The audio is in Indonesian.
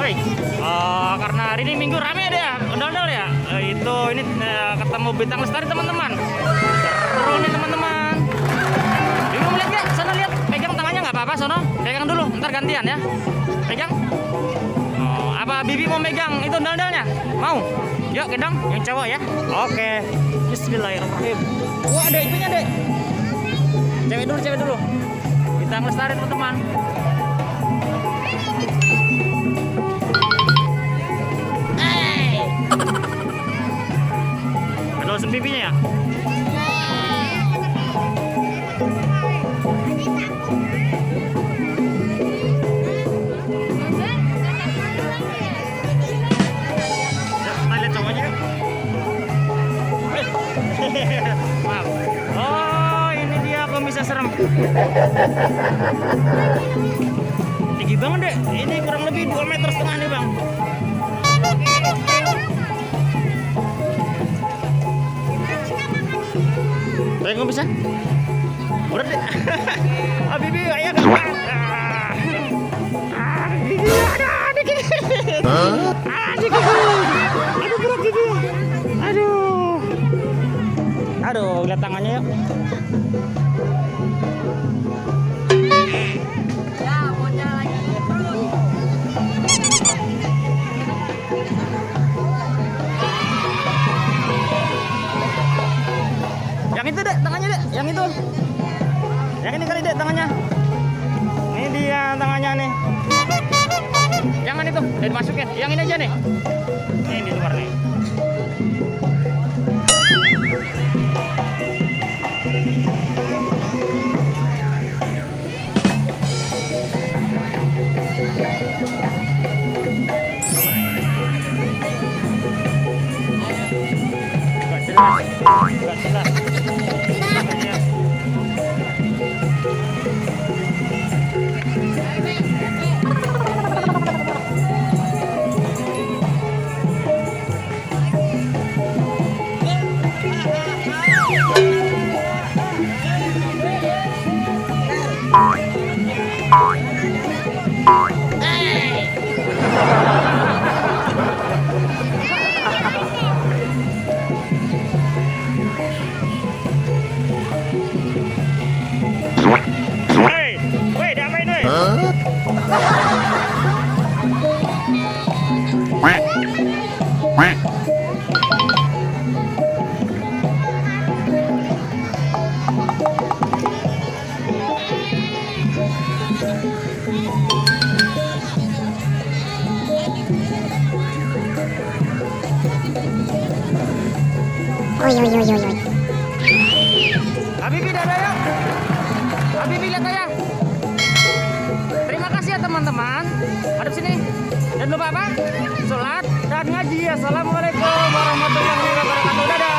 Woi, karena hari ini minggu rame deh ya, ondel-ondel ya. Ini ketemu Bintang Lestari teman-teman. Seru nih teman-teman. Bingung lihat ya, sana lihat. Pegang tangannya nggak apa-apa, sono. Pegang dulu, ntar gantian ya. Pegang. Apa Bibi mau megang itu ondel-ondelnya? Mau? Yuk, gendong yang cowok ya. Oke. Bismillahirrahmanirrahim. Wah, ada itunya deh. Cewek dulu. Bintang Lestari teman-teman. Ada langsung pipinya ya? Kita lihat cowoknya yuk. Maaf. Oh, ini dia pemisah serem. Tinggi banget deh. Ini kurang lebih 2,5 meter nih bang. Saya nggak bisa. Udah deh. Bibi ayah nggak kuat. Bibi ada dikit. Dikit. Aduh berat Bibi. Aduh, lihat tangannya yuk. Ya, mau jalan lagi. Yang itu dek, tangannya dek, yang itu. Yang ini kali dek tangannya. Ini dia tangannya nih. Jangan itu, udah dimasukin. Yang ini aja nih. Ini di luar nih. Gak jelas. Woi, diapain woi? Oi. Habibi dah ya. Habibi lihat ya. Terima kasih ya teman-teman. Hadap sini. Dan lupa apa? Sholat dan ngaji. Assalamualaikum warahmatullahi wabarakatuh. Dadah.